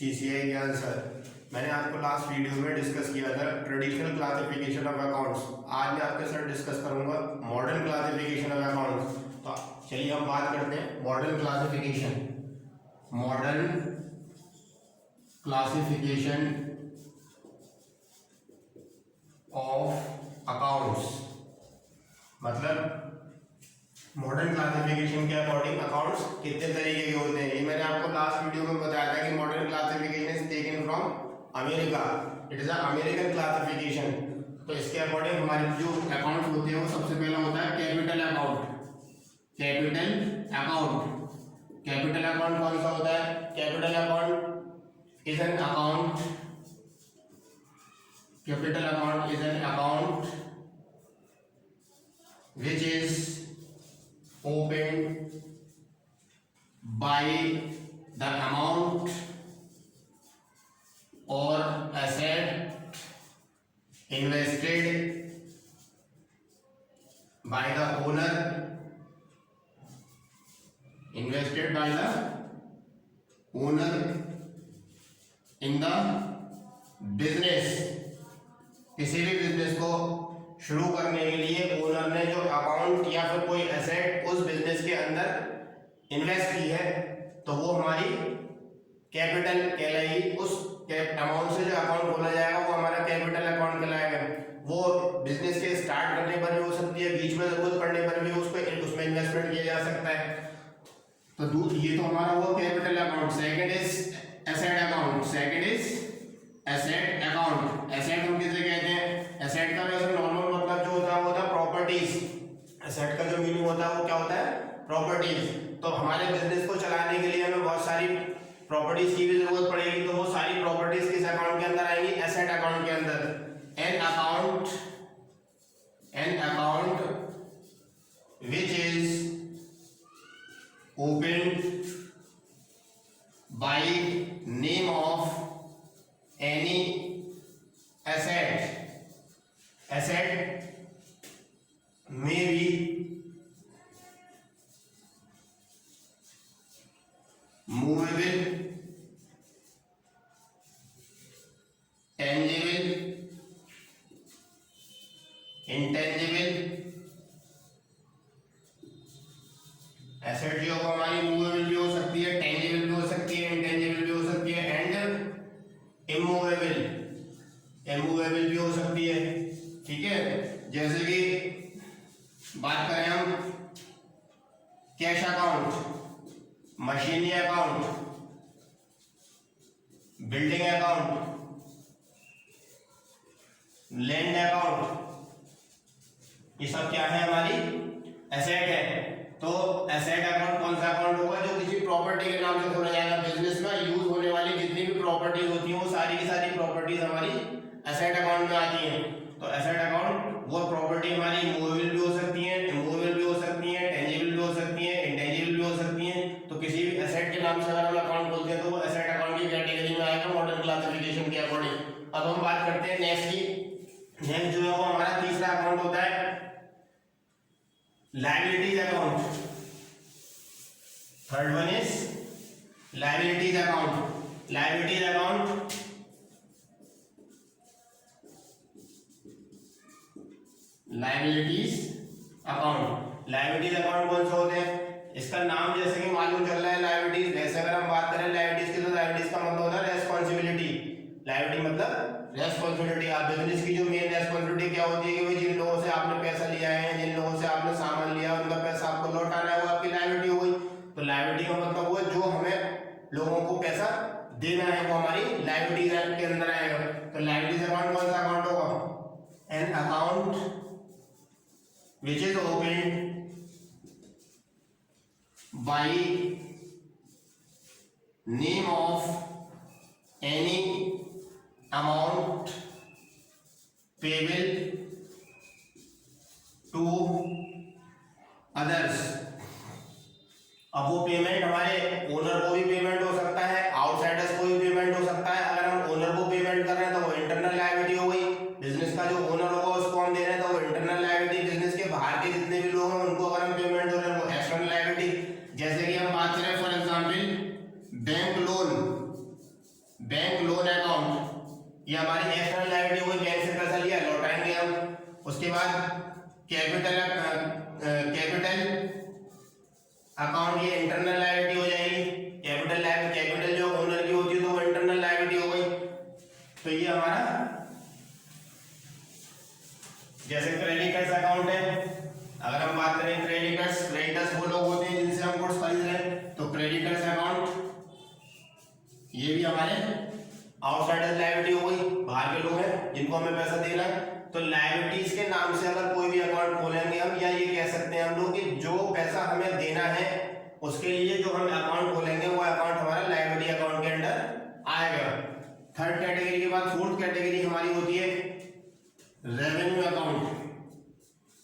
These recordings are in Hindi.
CCI के आंसर मैंने आपको लास्ट वीडियो में डिस्कस किया था ट्रेडिशनल क्लासिफिकेशन ऑफ अकाउंट्स। आज मैं आपके साथ डिस्कस करूंगा मॉडर्न क्लासिफिकेशन ऑफ अकाउंट्स। तो चलिए हम बात करते हैं modern classification. Modern classification of accounts मतलब मॉडर्न क्लासिफिकेशन के अकॉर्डिंग अकाउंट्स कितने तरीके के होते हैं। ये मैंने आपको लास्ट वीडियो में बताया था कि modern classification is taken from America, it is a American classification. तो इसके अकॉर्डिंग हमारे जो अकाउंट होते हैं वो सबसे पहला होता है capital account. Capital account, capital account कौन सा होता है? Capital account is an account, capital account is an account which is opened by the amount or asset invested by the owner, invested by the owner in the business। किसी भी बिजनेस को शुरू करने के लिए ओनर ने जो अकाउंट या फिर कोई एसेट उस बिजनेस के अंदर इन्वेस्ट की है तो वो हमारी कैपिटल कहलाएगी। उस अमाउंट से जो अकाउंट खोला जाएगा वो हमारा कैपिटल अकाउंट कहलाएगा। वो बिजनेस के स्टार्ट करने पर भी हो सकती है, बीच में जरूरत पड़ने पर भी उसमें इन्वेस्टमेंट किया जा सकता है। तो ये तो हमारा हुआ capital account. Second is asset account. Second is asset account. Asset हम किसे कहते हैं? एसेट का वैसे नॉर्मल मतलब जो होता है वो होता है प्रॉपर्टीज। एसेट का जो मीनिंग होता है वो क्या होता है? प्रॉपर्टीज। तो हमारे बिजनेस को चलाने के लिए हमें बहुत सारी प्रॉपर्टीज की भी जरूरत पड़ेगी, तो वो सारी प्रॉपर्टीज किस अकाउंट के अंदर आएंगी? एसेट अकाउंट के अंदर। An account which is open by name of any asset. Asset may be movable, tangible, intangible। Asset जो हमारी मूवेबल भी हो सकती है, टेंजिबल भी हो सकती है, इंटेंजिबल भी हो सकती है एंड इमूवेबल, इमूवेबल भी हो सकती है। ठीक है, जैसे कि बात करें हम cash account, machinery account, building account, land account, ये सब क्या है? हमारी एसेट है। तो एसेट अकाउंट कौन सा अकाउंट होगा? जो किसी प्रॉपर्टी के नाम से खोला जाएगा। बिजनेस में यूज होने वाली जितनी भी प्रॉपर्टीज होती हैं वो सारी की सारी प्रॉपर्टीज हमारी एसेट अकाउंट में आती हैं। तो एसेट अकाउंट वो प्रॉपर्टी हमारी मूवेबल भी हो सकती है, इमूवेबल भी हो सकती है, टेंजिबल भी हो सकती है, इंटेंजिबल भी हो सकती है। तो किसी भी एसेट के नाम से अगर हम अकाउंट खोलते हैं तो वो एसेट अकाउंट की कैटेगरी में आएगा मॉडर्न क्लासिफिकेशन के अकॉर्डिंग। अब हम बात करते हैं नेक्स्ट की। नेक्स्ट जो है वो हमारा तीसरा अकाउंट होता है liabilities account. Third one is liabilities account. Liabilities account liabilities account. Liabilities account कौन से होते हैं? इसका नाम जैसे कि मालूम चल रहा है लायबिलिटीज, वैसे अगर हम बात करें लायबिलिटीज की तो लायबिलिटीज का मतलब होता है रेस्पॉन्सिबिलिटी। लायबिलिटी मतलब रेस्पॉन्सिबिलिटी। आप बिजनेस की जो मेन रेस्पॉन्सिबिलिटी क्या होती है कि भाई जिन लोगों से आपने पैसा लिया है, जिन लोगों से आपने सामान लिया उनका पैसा आपको लौटाना है, वो आपकी लायबिलिटी हो गई। तो लायबिलिटी का मतलब हुआ जो हमें लोगों को पैसा देना है वो हमारी लायबिलिटीज के अंदर आएगा। तो लायबिलिटीज अकाउंट कौन सा अकाउंट होगा? An account which is opened by name of any amount payable to others। अब वो पेमेंट हमारे ओनर को भी पेमेंट हो सकता है, आउटसाइडर्स को भी पेमेंट हो सकता है। अगर हम ओनर को पेमेंट कर रहे हैं तो वो इंटरनल लायबिलिटी हो गई। बिजनेस का जो ओनर होगा उसको हम दे रहे हैं तो वो इंटरनल लायबिलिटी। बिजनेस के बाहर के जितने भी लोग हैं उनको अगर हम पेमेंट दे रहे हैं वो एक्सटर्नल लायबिलिटी। जैसे कि हम बात करें for example bank loan. Bank loan account, ये हमारी एक्सटर्नल लायबिलिटी हुई, बैंक से पैसा लिया लौटाएंगे हम। उसके बाद कैपिटल अकाउंट, ये इंटरनल लायबिलिटी हो जाएगी। कैपिटल जो ओनर की होती है तो वो इंटरनल लायबिलिटी हो गई। तो ये हमारा जैसे क्रेडिटर्स अकाउंट है, अगर हम बात करें क्रेडिटर्स वो लोग होते हैं जिनसे हम गुड्स खरीद रहे हैं, तो क्रेडिटर्स अकाउंट ये भी हमारे आउटसाइडर्स लायबिलिटी हो गई, बाहर के लोग हैं जिनको हमें पैसा देना है। तो लायबिलिटीज के नाम से अगर कोई भी अकाउंट खोलेंगे हम, या ये कह सकते हैं हम लोग कि जो पैसा हमें देना है उसके लिए जो हम अकाउंट खोलेंगे वो अकाउंट हमारा लायबिलिटी अकाउंट के अंडर आएगा। थर्ड कैटेगरी के बाद फोर्थ कैटेगरी हमारी होती है रेवेन्यू अकाउंट।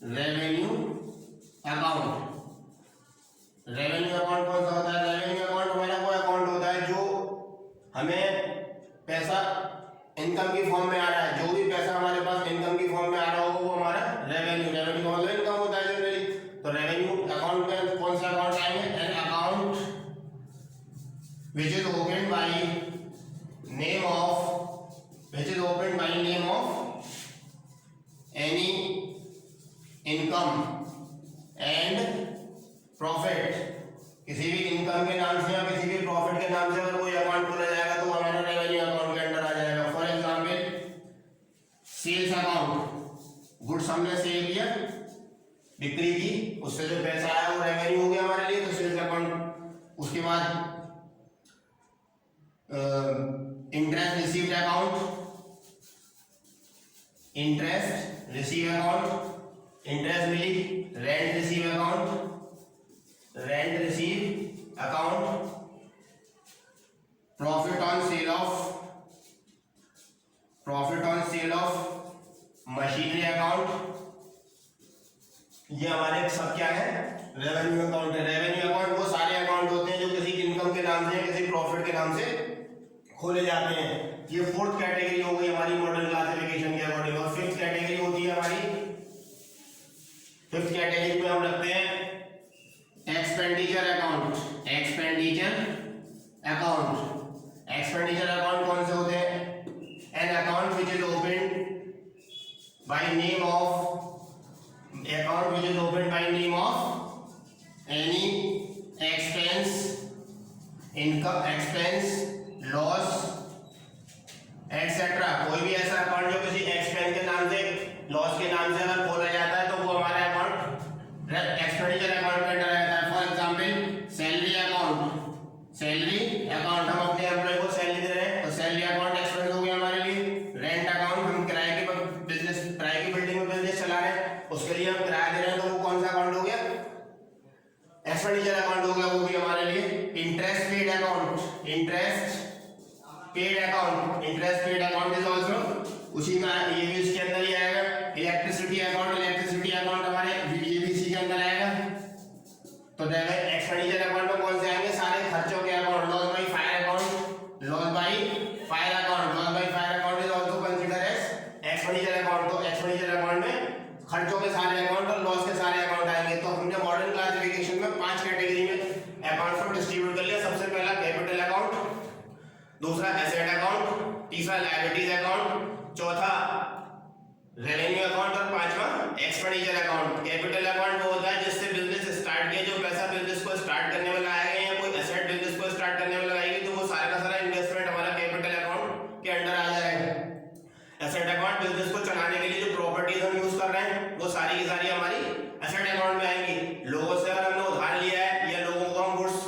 रेवेन्यू अकाउंट कौन सा होता है? रेवेन्यू अकाउंट हमारा वो अकाउंट होता है जो हमें पैसा इनकम की फॉर्म में आ रहा है, जो भी पैसा हमारे पास इनकम की फॉर्म में आ रहा हो वो हमारा रेवेन्यू मतलब इनकम होता है जनरली। तो रेवेन्यू अकाउंट में कौन सा अकाउंट आएंगे? An account which is open by name of any income and profit. किसी भी इनकम के नाम से या किसी भी प्रॉफिट के नाम से अगर कोई अकाउंट खोला जाएगा तो हमारा रेवेन्यू अकाउंट के अंडर आ जाएगा। For example sales account, goods हमने सेल किया, बिक्री की, उससे जो पैसा आया वो रेवेन्यू हो गया हमारे लिए, तो सेल्स अकाउंट। उसके बाद इंटरेस्ट रिसीव्ड अकाउंट, इंटरेस्ट मिली, rent receive account, profit on sale of machinery account. ये हमारे सब क्या है? रेवेन्यू अकाउंट है। रेवेन्यू अकाउंट वो सारे अकाउंट होते हैं जो किसी इनकम के नाम से या किसी प्रॉफिट के नाम से खोले जाते हैं। ये फोर्थ कैटेगरी हो गई हमारी मॉडर्न क्लासिफिकेशन के अकॉर्डिंग। और फिफ्थ कैटेगरी होती है हमारी, फिफ्थ कैटेगरी में हम रखते हैं एक्सपेंडिचर अकाउंट कौन से होते हैं? An account which is open by name of any expense loss etcetera. कोई भी ऐसा अकाउंट जो किसी एक्सपेंस के नाम से, लॉस के नाम से अगर खोला जाता है तो वो हमारा अकाउंट एक्सपेंडिचर अकाउंट के अंडर आता है। फॉर एग्जांपल सैलरी अकाउंट, हम अपने एम्प्लॉय को सैलरी दे रहे हैं तो सैलरी अकाउंट एक्सपेंस हो गया हमारे लिए। रेंट अकाउंट, हम किराए की बिल्डिंग में बिजनेस चला रहे हैं, उसके लिए हम किराया दे रहे हैं तो वो कौन सा अकाउंट हो गया? एक्सपेंडिचर अकाउंट हो गया, वो भी हमारे लिए। Interest paid account is also उसी में, ये भी इसके अंदर ही आएगा। इलेक्ट्रिसिटी अकाउंट हमारे ये भी इसी के अंदर आएगा। तो एक्सपेंडिचर अकाउंट में कौन से आएंगे? सारे खर्चों के account. Loss by fire account is also consider as expenditure account. तो एक्सपेंडिचर अकाउंट में खर्चों के सारे अकाउंट और लॉस के सारे अकाउंट आएंगे। तो हमने मॉडर्न क्लासिफिकेशन में 5 कैटेगरी में अकाउंट्स को डिस्ट्रीब्यूट कर लिया। सबसे पहला कैपिटल अकाउंट, दूसरा एसेट अकाउंट, तीसरा लायबिलिटीज अकाउंट, चौथा रेवेन्यू अकाउंट और पांचवा एक्सपेंडिचर अकाउंट। कैपिटल अकाउंट वो होता है जिससे बिजनेस स्टार्ट किया, जो पैसा बिजनेस को स्टार्ट करने में लगाया गया या कोई एसेट बिजनेस को स्टार्ट करने में लगाएगी तो वो सारा का सारा इन्वेस्टमेंट हमारा कैपिटल अकाउंट के अंडर आ जाएगा। एसेट अकाउंट बिजनेस को चलाने के लिए जो प्रॉपर्टीज हम यूज कर रहे हैं वो सारी की सारी हमारी एसेट अकाउंट में आएंगी। लोगों से अगर हमने उधार लिया है या लोगों को हम गुड्स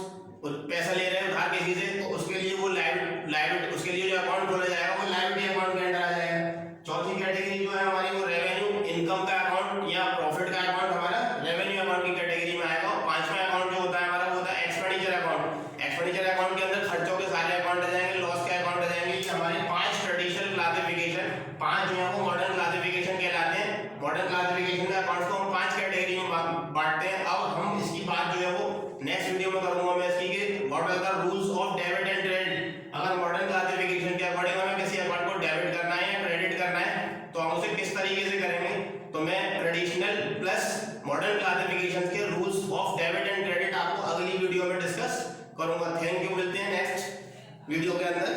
पैसा ले रहे हैं उधार किसी से, तो उसके लिए वो लायबिलिटी, उसके लिए जो अकाउंट खोला जाएगा वो लायबिलिटी अकाउंट के अंडर आ जाएगा। चौथी कैटेगरी जो है हमारी वो रेवेन्यू, इनकम का अकाउंट या प्रॉफिट का अकाउंट हमारा रेवेन्यू अकाउंट की कैटेगरी में आएगा। और पांचवा अकाउंट जो होता है हमारा वो होता है एक्सपेंडिचर अकाउंट। एक्सपेंडिचर अकाउंट के अंदर खर्चों के सारे अकाउंट आ जाएंगे, लॉस के अकाउंट आ जाएंगे। ये हमारे 5 ट्रेडिशनल क्लासिफिकेशन, 5 जो है वो मॉडर्न क्लासिफिकेशन कहलाते हैं। मॉडर्न क्लासिफिकेशन के अकाउंट्स को हम 5 कैटेगरी में बांटते हैं। अब हम इसकी बात जो है वो नेक्स्ट वीडियो में करूंगा मैं इसकी कि what are the rules of debit and credit. अगर मॉडर्न क्लासिफिकेशन के अकॉर्डिंग हमें किसी अकाउंट को डेबिट करना है या क्रेडिट करना है तो हम उसे किस तरीके से करेंगे, तो मैं ट्रेडिशनल प्लस मॉडर्न क्लासिफिकेशन के rules of debit and credit आपको अगली वीडियो में डिस्कस करूंगा। थैंक यू, मिलते हैं नेक्स्ट वीडियो के अंदर।